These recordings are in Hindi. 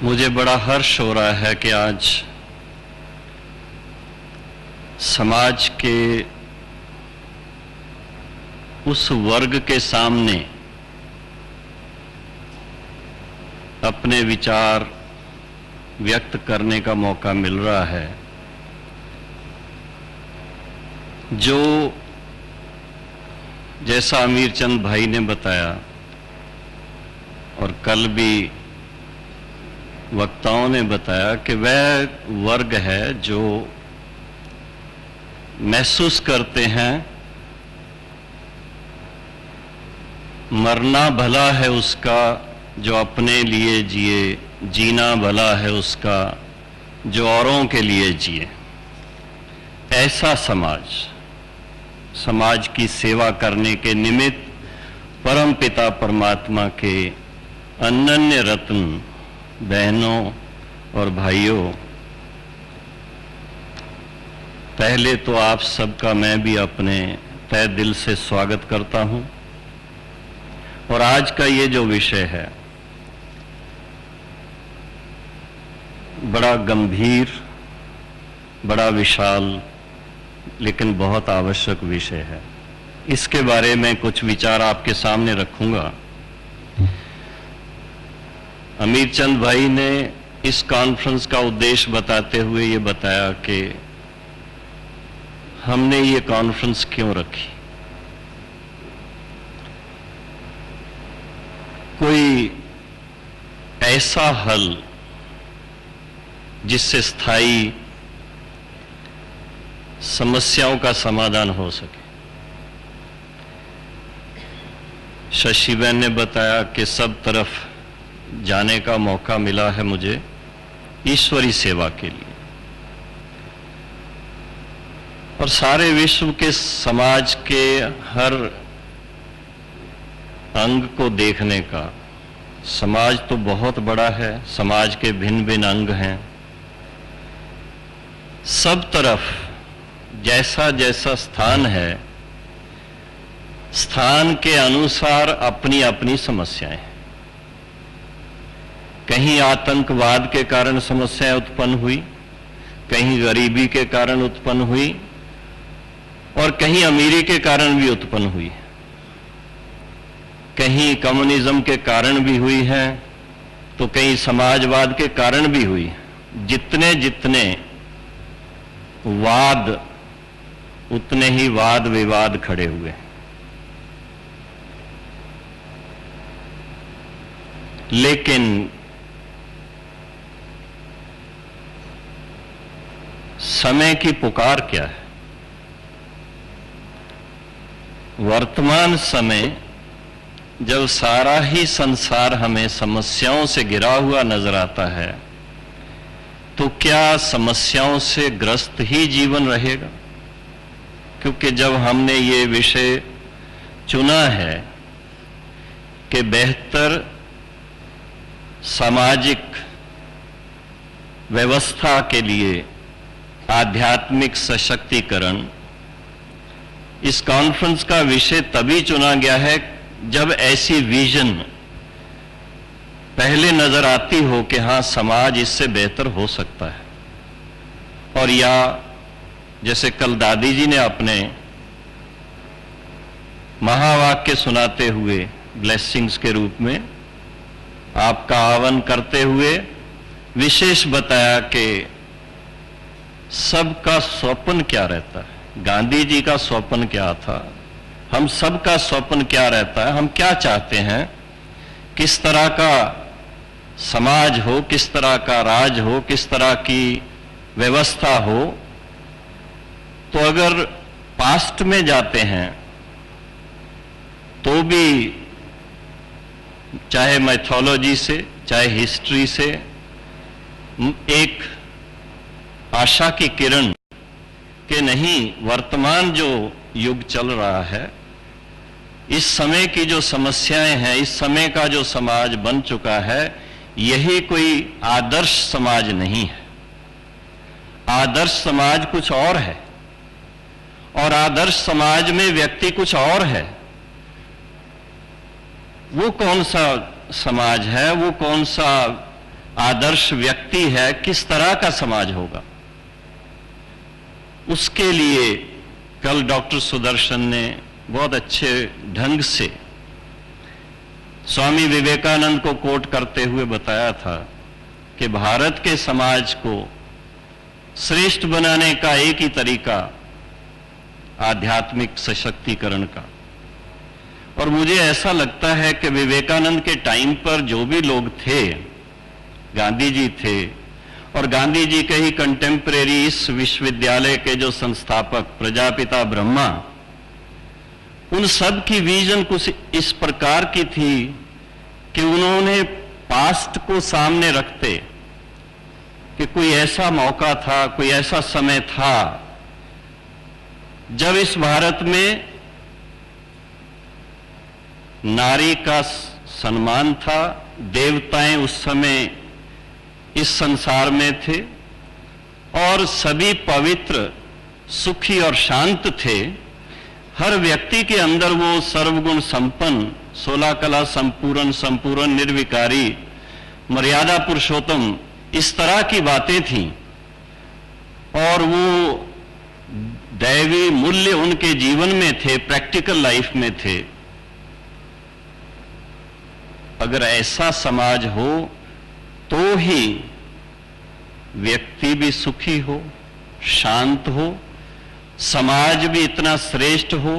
मुझे बड़ा हर्ष हो रहा है कि आज समाज के उस वर्ग के सामने अपने विचार व्यक्त करने का मौका मिल रहा है, जो जैसा अमीर चंद भाई ने बताया और कल भी वक्ताओं ने बताया कि वह वर्ग है जो महसूस करते हैं मरना भला है उसका जो अपने लिए जिए, जीना भला है उसका जो औरों के लिए जिए। ऐसा समाज की सेवा करने के निमित्त परमपिता परमात्मा के अनन्य रत्न बहनों और भाइयों, पहले तो आप सबका मैं भी अपने तहे दिल से स्वागत करता हूं। और आज का ये जो विषय है बड़ा गंभीर, बड़ा विशाल, लेकिन बहुत आवश्यक विषय है। इसके बारे में कुछ विचार आपके सामने रखूंगा। अमीर चंद भाई ने इस कॉन्फ्रेंस का उद्देश्य बताते हुए ये बताया कि हमने ये कॉन्फ्रेंस क्यों रखी। कोई ऐसा हल जिससे स्थायी समस्याओं का समाधान हो सके। शशिबेन ने बताया कि सब तरफ जाने का मौका मिला है मुझे ईश्वरी सेवा के लिए, और सारे विश्व के समाज के हर अंग को देखने का। समाज तो बहुत बड़ा है, समाज के भिन्न भिन्न अंग हैं। सब तरफ जैसा जैसा स्थान है, स्थान के अनुसार अपनी अपनी समस्याएं हैं। कहीं आतंकवाद के कारण समस्याएं उत्पन्न हुई, कहीं गरीबी के कारण उत्पन्न हुई, और कहीं अमीरी के कारण भी उत्पन्न हुई, कहीं कम्युनिज्म के कारण भी हुई है, तो कहीं समाजवाद के कारण भी हुई। जितने जितने वाद, उतने ही वाद विवाद खड़े हुए। लेकिन समय की पुकार क्या है? वर्तमान समय जब सारा ही संसार हमें समस्याओं से घिरा हुआ नजर आता है, तो क्या समस्याओं से ग्रस्त ही जीवन रहेगा? क्योंकि जब हमने ये विषय चुना है कि बेहतर सामाजिक व्यवस्था के लिए आध्यात्मिक सशक्तिकरण, इस कॉन्फ्रेंस का विषय तभी चुना गया है जब ऐसी विजन पहले नजर आती हो कि हाँ, समाज इससे बेहतर हो सकता है। और या जैसे कल दादी जी ने अपने महावाक्य सुनाते हुए ब्लेसिंग्स के रूप में आपका आह्वान करते हुए विशेष बताया कि सबका स्वप्न क्या रहता है। गांधी जी का स्वप्न क्या था, हम सबका स्वप्न क्या रहता है, हम क्या चाहते हैं, किस तरह का समाज हो, किस तरह का राज हो, किस तरह की व्यवस्था हो। तो अगर पास्ट में जाते हैं तो भी चाहे मैथोलॉजी से, चाहे हिस्ट्री से, एक आशा की किरण कि नहीं, वर्तमान जो युग चल रहा है, इस समय की जो समस्याएं हैं, इस समय का जो समाज बन चुका है, यही कोई आदर्श समाज नहीं है। आदर्श समाज कुछ और है, और आदर्श समाज में व्यक्ति कुछ और है। वो कौन सा समाज है, वो कौन सा आदर्श व्यक्ति है, किस तरह का समाज होगा, उसके लिए कल डॉक्टर सुदर्शन ने बहुत अच्छे ढंग से स्वामी विवेकानंद को कोट करते हुए बताया था कि भारत के समाज को श्रेष्ठ बनाने का एक ही तरीका आध्यात्मिक सशक्तिकरण का। और मुझे ऐसा लगता है कि विवेकानंद के टाइम पर जो भी लोग थे, गांधी जी थे, और गांधी जी के ही कंटेम्परेरी इस विश्वविद्यालय के जो संस्थापक प्रजापिता ब्रह्मा, उन सब की विजन कुछ इस प्रकार की थी कि उन्होंने पास्ट को सामने रखते कि कोई ऐसा मौका था, कोई ऐसा समय था जब इस भारत में नारी का सम्मान था, देवताएं उस समय इस संसार में थे, और सभी पवित्र, सुखी और शांत थे। हर व्यक्ति के अंदर वो सर्वगुण संपन्न, 16 कला संपूर्ण, संपूर्ण निर्विकारी, मर्यादा पुरुषोत्तम, इस तरह की बातें थीं, और वो दैवी मूल्य उनके जीवन में थे, प्रैक्टिकल लाइफ में थे। अगर ऐसा समाज हो तो ही व्यक्ति भी सुखी हो, शांत हो, समाज भी इतना श्रेष्ठ हो,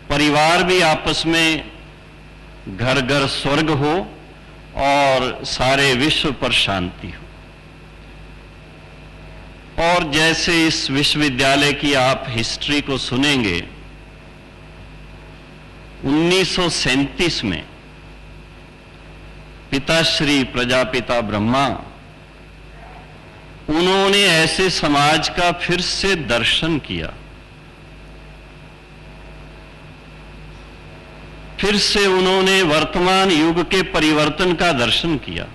परिवार भी आपस में घर घर स्वर्ग हो, और सारे विश्व पर शांति हो। और जैसे इस विश्वविद्यालय की आप हिस्ट्री को सुनेंगे, 1937 में पिताश्री प्रजापिता ब्रह्मा, उन्होंने ऐसे समाज का फिर से दर्शन किया, फिर से उन्होंने वर्तमान युग के परिवर्तन का दर्शन किया,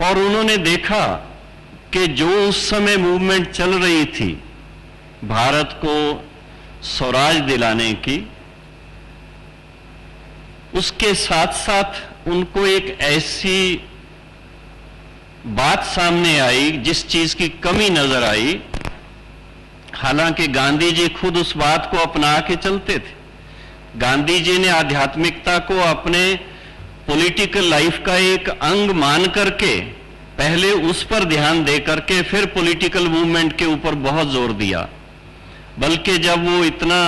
और उन्होंने देखा कि जो उस समय मूवमेंट चल रही थी भारत को स्वराज दिलाने की, उसके साथ साथ उनको एक ऐसी बात सामने आई जिस चीज की कमी नजर आई। हालांकि गांधी जी खुद उस बात को अपना के चलते थे। गांधी जी ने आध्यात्मिकता को अपने पॉलिटिकल लाइफ का एक अंग मान करके पहले उस पर ध्यान दे करके फिर पॉलिटिकल मूवमेंट के ऊपर बहुत जोर दिया। बल्कि जब वो इतना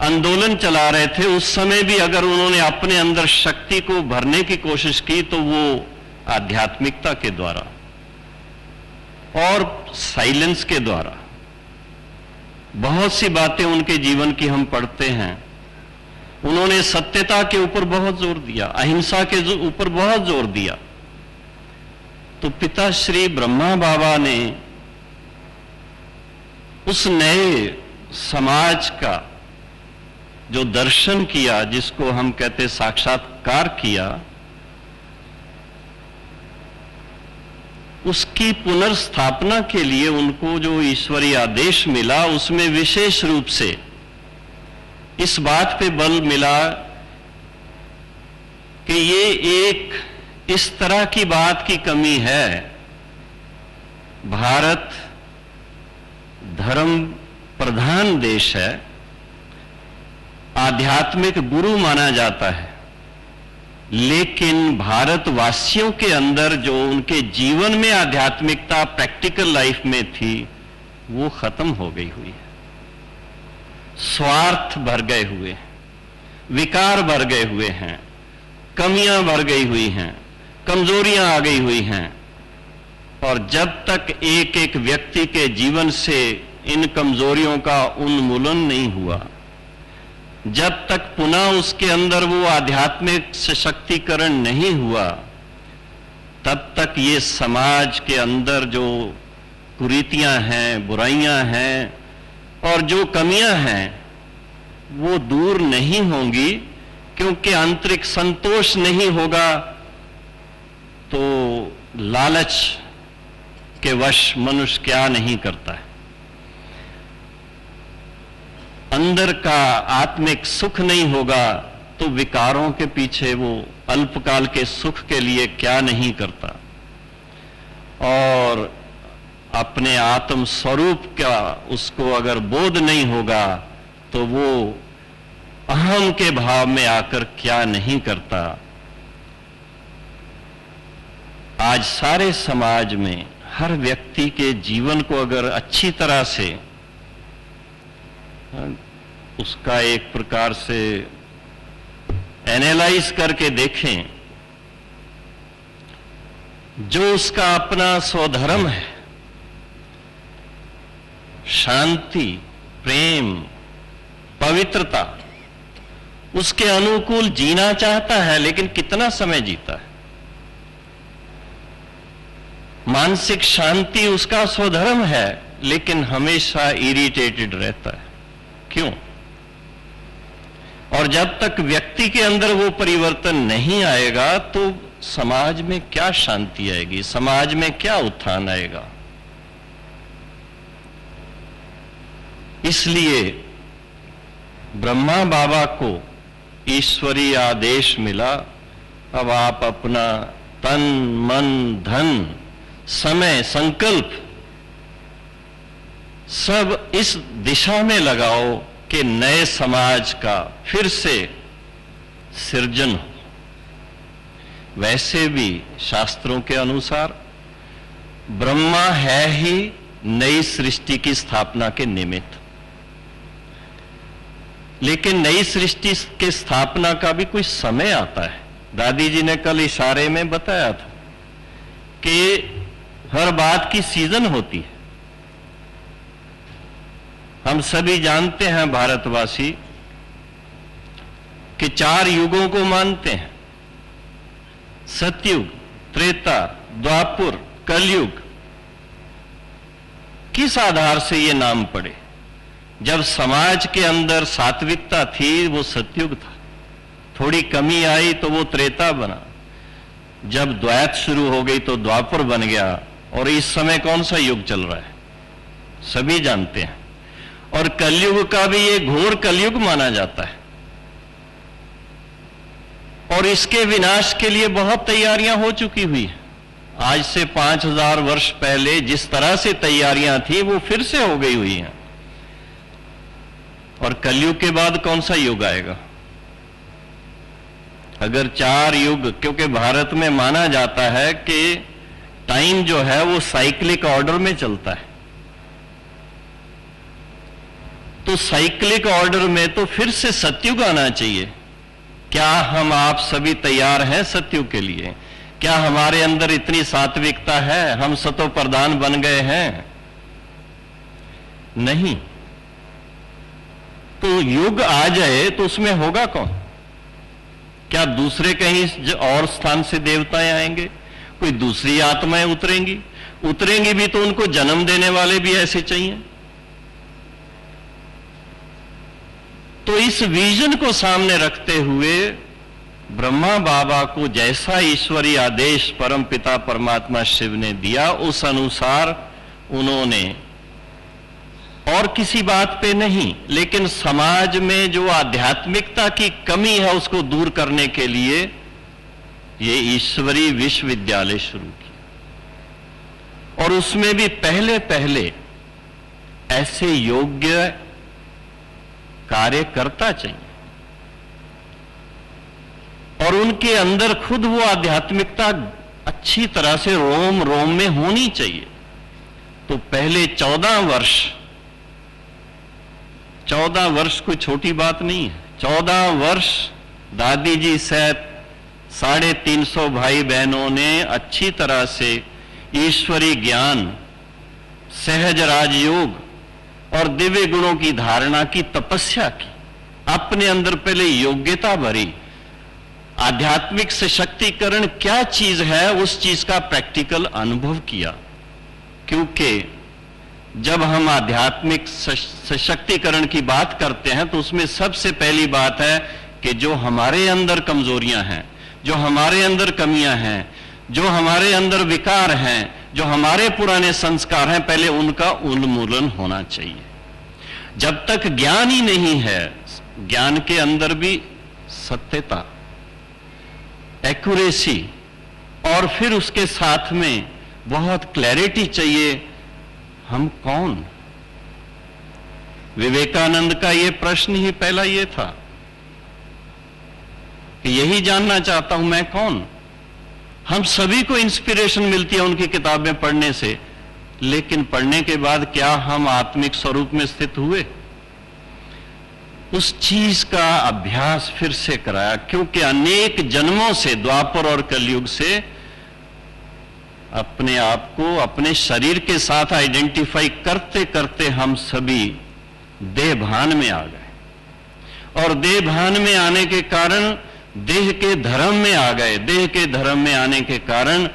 आंदोलन चला रहे थे, उस समय भी अगर उन्होंने अपने अंदर शक्ति को भरने की कोशिश की तो वो आध्यात्मिकता के द्वारा और साइलेंस के द्वारा। बहुत सी बातें उनके जीवन की हम पढ़ते हैं। उन्होंने सत्यता के ऊपर बहुत जोर दिया, अहिंसा के ऊपर बहुत जोर दिया। तो पिता श्री ब्रह्मा बाबा ने उस नए समाज का जो दर्शन किया, जिसको हम कहते साक्षात्कार किया, उसकी पुनर्स्थापना के लिए उनको जो ईश्वरीय आदेश मिला, उसमें विशेष रूप से इस बात पे बल मिला कि ये एक इस तरह की बात की कमी है। भारत धर्म प्रधान देश है, आध्यात्मिक गुरु माना जाता है, लेकिन भारतवासियों के अंदर जो उनके जीवन में आध्यात्मिकता प्रैक्टिकल लाइफ में थी, वो खत्म हो गई हुई है। स्वार्थ भर गए हुए हैं, विकार भर गए हुए हैं, कमियां भर गई हुई हैं, कमजोरियां आ गई हुई हैं। और जब तक एक एक व्यक्ति के जीवन से इन कमजोरियों का उन्मूलन नहीं हुआ, जब तक पुनः उसके अंदर वो आध्यात्मिक सशक्तिकरण नहीं हुआ, तब तक ये समाज के अंदर जो कुरीतियां हैं, बुराइयां हैं और जो कमियां हैं वो दूर नहीं होंगी, क्योंकि आंतरिक संतोष नहीं होगा तो लालच के वश मनुष्य क्या नहीं करता है। अंदर का आत्मिक सुख नहीं होगा तो विकारों के पीछे वो अल्पकाल के सुख के लिए क्या नहीं करता। और अपने आत्म स्वरूप का उसको अगर बोध नहीं होगा तो वो अहम के भाव में आकर क्या नहीं करता। आज सारे समाज में हर व्यक्ति के जीवन को अगर अच्छी तरह से उसका एक प्रकार से एनालाइज करके देखें, जो उसका अपना स्वधर्म है, शांति, प्रेम, पवित्रता, उसके अनुकूल जीना चाहता है, लेकिन कितना समय जीता है। मानसिक शांति उसका स्वधर्म है, लेकिन हमेशा इरिटेटेड रहता है। क्यों? और जब तक व्यक्ति के अंदर वो परिवर्तन नहीं आएगा तो समाज में क्या शांति आएगी, समाज में क्या उत्थान आएगा। इसलिए ब्रह्मा बाबा को ईश्वरीय आदेश मिला, अब आप अपना तन, मन, धन, समय, संकल्प सब इस दिशा में लगाओ कि नए समाज का फिर से सृजन हो। वैसे भी शास्त्रों के अनुसार ब्रह्मा है ही नई सृष्टि की स्थापना के निमित्त, लेकिन नई सृष्टि के स्थापना का भी कोई समय आता है। दादी जी ने कल इशारे में बताया था कि हर बात की सीजन होती है। हम सभी जानते हैं भारतवासी कि 4 युगों को मानते हैं, सतयुग, त्रेता, द्वापर, कलयुग। किस आधार से ये नाम पड़े? जब समाज के अंदर सात्विकता थी वो सतयुग था, थोड़ी कमी आई तो वो त्रेता बना, जब द्वैत शुरू हो गई तो द्वापर बन गया, और इस समय कौन सा युग चल रहा है सभी जानते हैं। और कलयुग का भी ये घोर कलयुग माना जाता है, और इसके विनाश के लिए बहुत तैयारियां हो चुकी हुई हैं। आज से 5000 वर्ष पहले जिस तरह से तैयारियां थी वो फिर से हो गई हुई हैं। और कलयुग के बाद कौन सा युग आएगा? अगर 4 युग, क्योंकि भारत में माना जाता है कि टाइम जो है वो साइक्लिक ऑर्डर में चलता है, तो साइक्लिक ऑर्डर में तो फिर से सतयुग आना चाहिए। क्या हम आप सभी तैयार हैं सतयुग के लिए? क्या हमारे अंदर इतनी सात्विकता है, हम सतो प्रधान बन गए हैं? नहीं। तो युग आ जाए तो उसमें होगा कौन? क्या दूसरे कहीं और स्थान से देवताएं आएंगे? कोई दूसरी आत्माएं उतरेंगी? उतरेंगी भी तो उनको जन्म देने वाले भी ऐसे चाहिए। तो इस विजन को सामने रखते हुए ब्रह्मा बाबा को जैसा ईश्वरीय आदेश परम पिता परमात्मा शिव ने दिया, उस अनुसार उन्होंने, और किसी बात पे नहीं, लेकिन समाज में जो आध्यात्मिकता की कमी है उसको दूर करने के लिए ये ईश्वरीय विश्वविद्यालय शुरू किया। और उसमें भी पहले पहले ऐसे योग्य कार्यकर्ता चाहिए, और उनके अंदर खुद वो आध्यात्मिकता अच्छी तरह से रोम रोम में होनी चाहिए। तो पहले 14 वर्ष कोई छोटी बात नहीं है। 14 वर्ष दादी जी सहित 350 भाई बहनों ने अच्छी तरह से ईश्वरीय ज्ञान, सहज राजयोग और दिव्य गुणों की धारणा की तपस्या की। अपने अंदर पहले योग्यता भरी। आध्यात्मिक सशक्तिकरण क्या चीज है, उस चीज का प्रैक्टिकल अनुभव किया। क्योंकि जब हम आध्यात्मिक सशक्तिकरण की बात करते हैं तो उसमें सबसे पहली बात है कि जो हमारे अंदर कमजोरियां हैं, जो हमारे अंदर कमियां हैं, जो हमारे अंदर विकार हैं, जो हमारे पुराने संस्कार हैं, पहले उनका उन्मूलन होना चाहिए। जब तक ज्ञान ही नहीं है, ज्ञान के अंदर भी सत्यता, एक्यूरेसी, और फिर उसके साथ में बहुत क्लैरिटी चाहिए, हम कौन। विवेकानंद का यह प्रश्न ही पहला यह था कि यही जानना चाहता हूं मैं कौन। हम सभी को इंस्पिरेशन मिलती है उनकी किताबें पढ़ने से, लेकिन पढ़ने के बाद क्या हम आत्मिक स्वरूप में स्थित हुए? उस चीज का अभ्यास फिर से कराया, क्योंकि अनेक जन्मों से, द्वापर और कलयुग से, अपने आप को अपने शरीर के साथ आइडेंटिफाई करते करते हम सभी देह भान में आ गए, और देह भान में आने के कारण देह के धर्म में आ गए। देह के धर्म में आने के कारण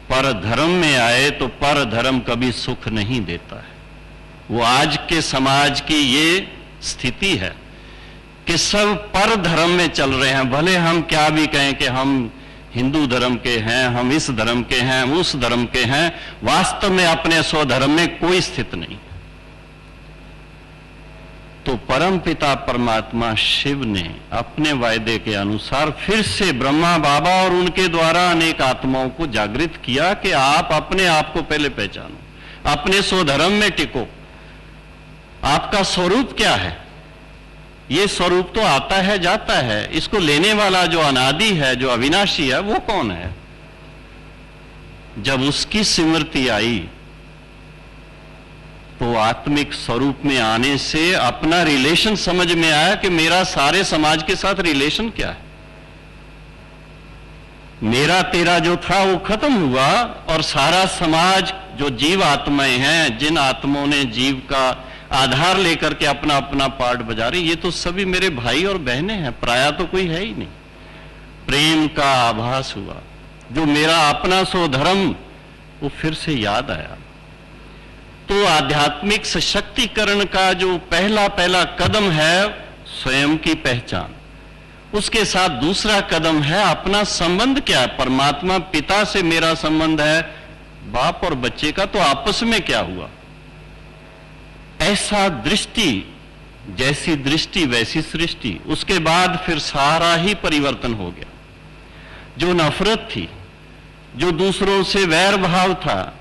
पर धर्म में आए तो पर धर्म कभी सुख नहीं देता है। वो आज के समाज की ये स्थिति है कि सब पर धर्म में चल रहे हैं। भले हम क्या भी कहें कि हम हिंदू धर्म के हैं, हम इस धर्म के हैं, हम उस धर्म के हैं, वास्तव में अपने स्वधर्म में कोई स्थित नहीं। तो परम पिता परमात्मा शिव ने अपने वायदे के अनुसार फिर से ब्रह्मा बाबा और उनके द्वारा अनेक आत्माओं को जागृत किया कि आप अपने आप को पहले पहचानो, अपने स्वधर्म में टिको। आपका स्वरूप क्या है? ये स्वरूप तो आता है जाता है, इसको लेने वाला जो अनादि है, जो अविनाशी है, वो कौन है? जब उसकी स्मृति आई तो आत्मिक स्वरूप में आने से अपना रिलेशन समझ में आया कि मेरा सारे समाज के साथ रिलेशन क्या है। मेरा तेरा जो था वो खत्म हुआ, और सारा समाज जो जीव आत्माएं हैं, जिन आत्माओं ने जीव का आधार लेकर के अपना अपना पार्ट बजा रही, ये तो सभी मेरे भाई और बहनें हैं, पराया तो कोई है ही नहीं। प्रेम का आभास हुआ। जो मेरा अपना स्वधर्म, वो फिर से याद आया। तो आध्यात्मिक सशक्तिकरण का जो पहला कदम है स्वयं की पहचान, उसके साथ दूसरा कदम है अपना संबंध क्या है। परमात्मा पिता से मेरा संबंध है, बाप और बच्चे का तो आपस में क्या हुआ। ऐसा दृष्टि, जैसी दृष्टि वैसी सृष्टि। उसके बाद फिर सारा ही परिवर्तन हो गया। जो नफरत थी, जो दूसरों से वैर भाव था,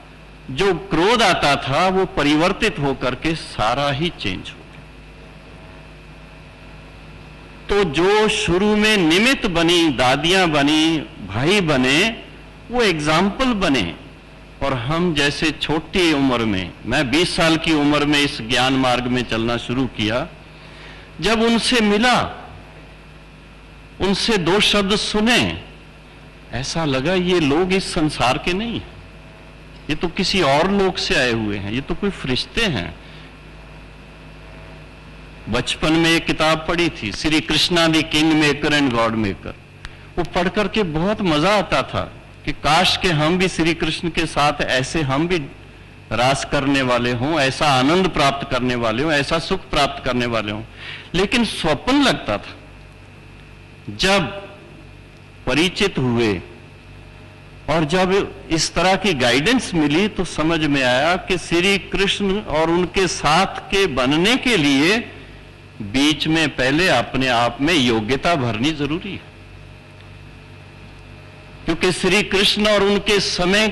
जो क्रोध आता था, वो परिवर्तित होकर के सारा ही चेंज हो गया। तो जो शुरू में निमित्त बनी, दादियां बनी, भाई बने, वो एग्जाम्पल बने। और हम जैसे छोटी उम्र में, मैं 20 साल की उम्र में इस ज्ञान मार्ग में चलना शुरू किया, जब उनसे मिला, उनसे 2 शब्द सुने, ऐसा लगा ये लोग इस संसार के नहीं हैं, ये तो किसी और लोक से आए हुए हैं, ये तो कोई फरिश्ते हैं। बचपन में एक किताब पढ़ी थी, Shri Krishna the king maker and God maker. वो पढ़ करके बहुत मजा आता था कि काश के हम भी श्री कृष्ण के साथ ऐसे हम भी रास करने वाले हों, ऐसा आनंद प्राप्त करने वाले हों, ऐसा सुख प्राप्त करने वाले हों। लेकिन स्वप्न लगता था। जब परिचित हुए और जब इस तरह की गाइडेंस मिली तो समझ में आया कि श्री कृष्ण और उनके साथ के बनने के लिए बीच में पहले अपने आप में योग्यता भरनी जरूरी है। क्योंकि श्री कृष्ण और उनके समय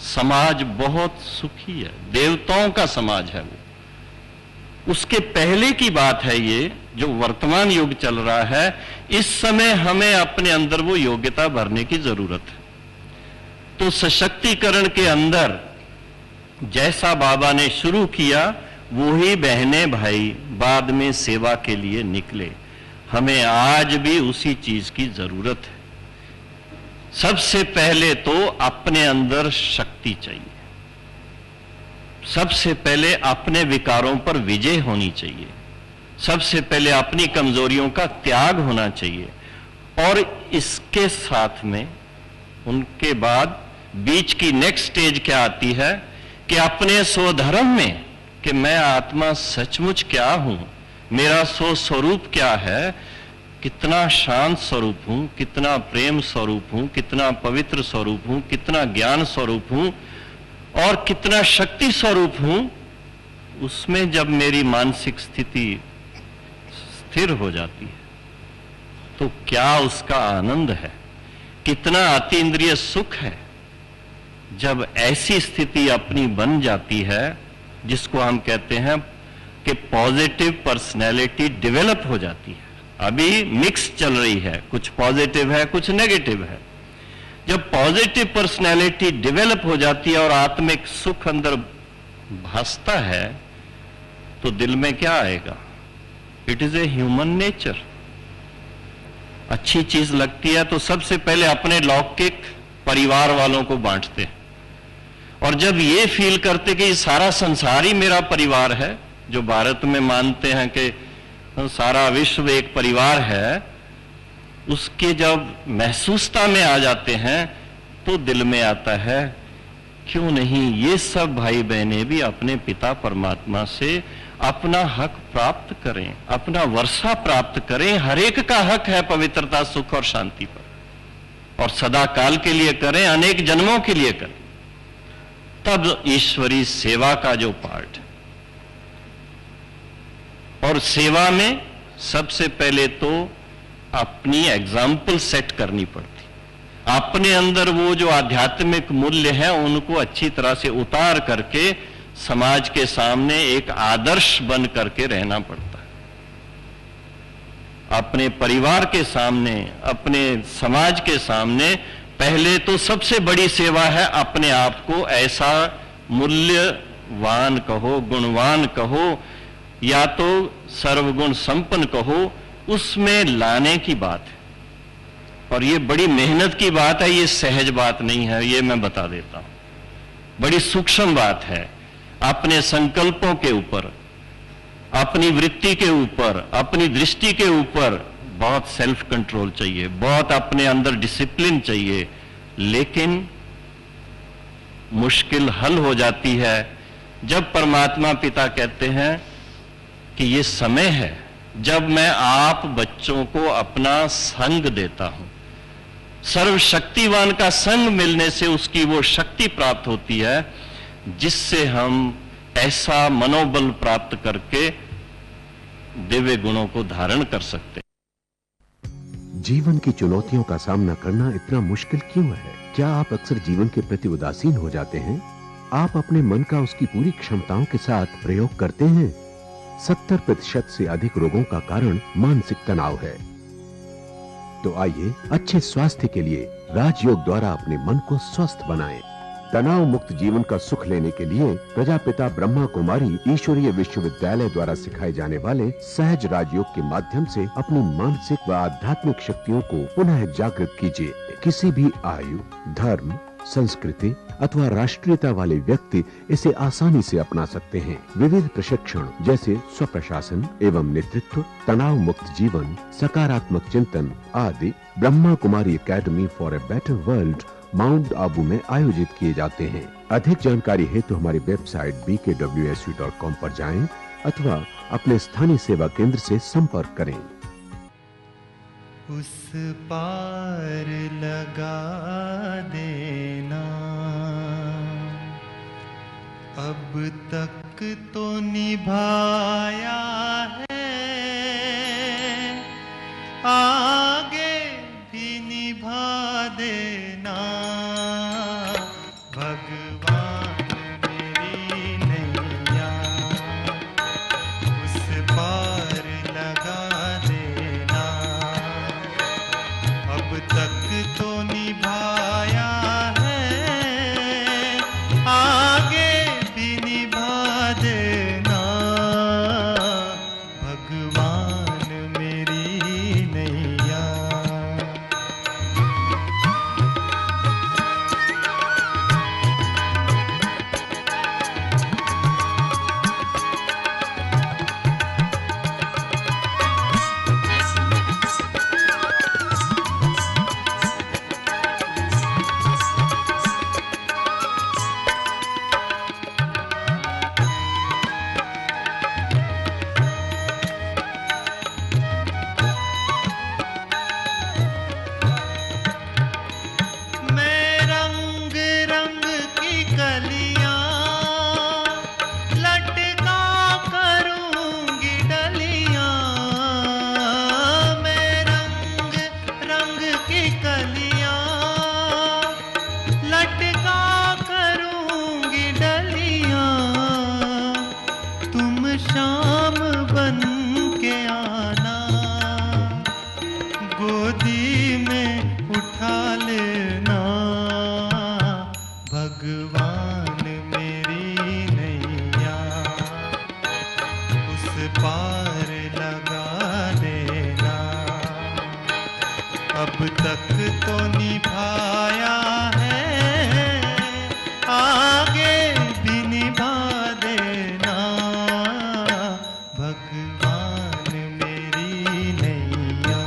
समाज बहुत सुखी है, देवताओं का समाज है वो। उसके पहले की बात है ये, जो वर्तमान युग चल रहा है, इस समय हमें अपने अंदर वो योग्यता भरने की जरूरत है। तो सशक्तिकरण के अंदर जैसा बाबा ने शुरू किया, वो ही बहनें भाई बाद में सेवा के लिए निकले। हमें आज भी उसी चीज की जरूरत है। सबसे पहले तो अपने अंदर शक्ति चाहिए। सबसे पहले अपने विकारों पर विजय होनी चाहिए। सबसे पहले अपनी कमजोरियों का त्याग होना चाहिए, और इसके साथ में उनके बाद बीच की नेक्स्ट स्टेज क्या आती है कि अपने स्वधर्म में कि मैं आत्मा सचमुच क्या हूं, मेरा स्व स्वरूप क्या है, कितना शांत स्वरूप हूं, कितना प्रेम स्वरूप हूं, कितना पवित्र स्वरूप हूं, कितना ज्ञान स्वरूप हूं और कितना शक्ति स्वरूप हूं। उसमें जब मेरी मानसिक स्थिति स्थिर हो जाती है तो क्या उसका आनंद है, कितना अतीन्द्रिय सुख है। जब ऐसी स्थिति अपनी बन जाती है, जिसको हम कहते हैं कि पॉजिटिव पर्सनैलिटी डेवलप हो जाती है। अभी मिक्स चल रही है, कुछ पॉजिटिव है, कुछ नेगेटिव है। जब पॉजिटिव पर्सनैलिटी डेवलप हो जाती है और आत्मिक सुख अंदर भासता है, तो दिल में क्या आएगा? It is a human nature. अच्छी चीज लगती है तो सबसे पहले अपने लौकिक परिवार वालों को बांटते हैं, और जब ये फील करते कि ये सारा संसार ही मेरा परिवार है, जो भारत में मानते हैं कि सारा विश्व एक परिवार है, उसके जब महसूसता में आ जाते हैं तो दिल में आता है क्यों नहीं ये सब भाई बहनें भी अपने पिता परमात्मा से अपना हक प्राप्त करें, अपना वर्षा प्राप्त करें। हर एक का हक है पवित्रता, सुख और शांति पर, और सदा काल के लिए करें, अनेक जन्मों के लिए करें। तब ईश्वरी सेवा का जो पार्ट है, और सेवा में सबसे पहले तो अपनी एग्जाम्पल सेट करनी पड़ती, अपने अंदर वो जो आध्यात्मिक मूल्य है उनको अच्छी तरह से उतार करके समाज के सामने एक आदर्श बन करके रहना पड़ता है। अपने परिवार के सामने, अपने समाज के सामने पहले तो सबसे बड़ी सेवा है अपने आप को ऐसा मूल्यवान कहो, गुणवान कहो, या तो सर्वगुण संपन्न कहो, उसमें लाने की बात है। और ये बड़ी मेहनत की बात है, ये सहज बात नहीं है, ये मैं बता देता हूं। बड़ी सूक्ष्म बात है। अपने संकल्पों के ऊपर, अपनी वृत्ति के ऊपर, अपनी दृष्टि के ऊपर बहुत सेल्फ कंट्रोल चाहिए, बहुत अपने अंदर डिसिप्लिन चाहिए। लेकिन मुश्किल हल हो जाती है जब परमात्मा पिता कहते हैं कि ये समय है जब मैं आप बच्चों को अपना संग देता हूं। सर्वशक्तिवान का संग मिलने से उसकी वो शक्ति प्राप्त होती है जिससे हम ऐसा मनोबल प्राप्त करके दिव्य गुणों को धारण कर सकते हैं। जीवन की चुनौतियों का सामना करना इतना मुश्किल क्यों है? क्या आप अक्सर जीवन के प्रति उदासीन हो जाते हैं? आप अपने मन का उसकी पूरी क्षमताओं के साथ प्रयोग करते हैं? 70% से अधिक रोगों का कारण मानसिक तनाव है। तो आइए अच्छे स्वास्थ्य के लिए राजयोग द्वारा अपने मन को स्वस्थ बनाएं। तनाव मुक्त जीवन का सुख लेने के लिए प्रजापिता ब्रह्मा कुमारी ईश्वरीय विश्वविद्यालय द्वारा सिखाए जाने वाले सहज राजयोग के माध्यम से अपनी मानसिक व आध्यात्मिक शक्तियों को पुनः जागृत कीजिए। किसी भी आयु, धर्म, संस्कृति अथवा राष्ट्रीयता वाले व्यक्ति इसे आसानी से अपना सकते हैं। विविध प्रशिक्षण जैसे स्वप्रशासन एवं नेतृत्व, तनाव मुक्त जीवन, सकारात्मक चिंतन आदि Brahma Kumari academy for a better world mount Abu में आयोजित किए जाते हैं। अधिक जानकारी हेतु हमारी वेबसाइट bkwsu.com पर जाएं अथवा अपने स्थानीय सेवा केंद्र से संपर्क करें। उस पार लगा देना, अब तक तो निभाया है, आगे भी निभा देना। भगवान मेरी नैया उस पार लगा देना, अब तक तो निभाया है, आगे भी निभा देना। भगवान मेरी नैया। गोदी में उठा लेना। भगवान मेरी नैया उस पार लगा देना। अब तक तो निभाया है, आगे भी निभा देना। भगवान मेरी नैया।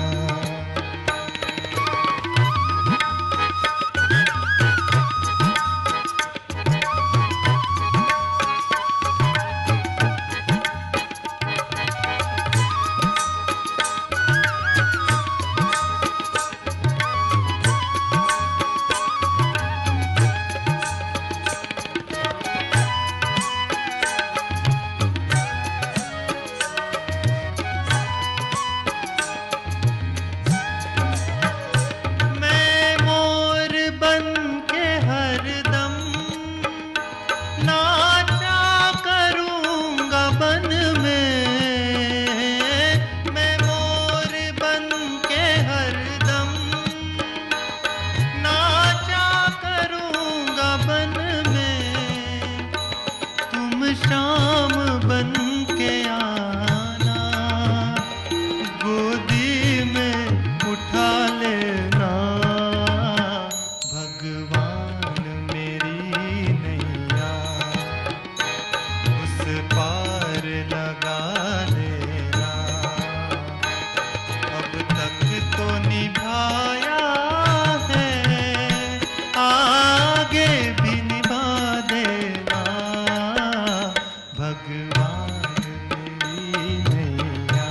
मैं मोर बन के हरदम नाचा करूंगा बन में। मैं मोर बन के हरदम नाचा करूंगा बन में। तुम शाम बन के आना, गोदी में उठा लेना। भगवान मेरी नैया उस पार लगा देना। अब तक तो निभाया है, आगे भी निभा देना। भगवान मेरी नैया।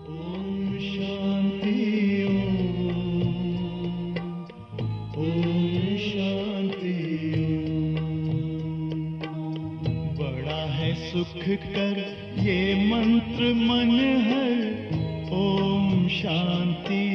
ओम शांति ओम शांति। बड़ा है सुख कर ये मंत्र मन हर। ओम शांति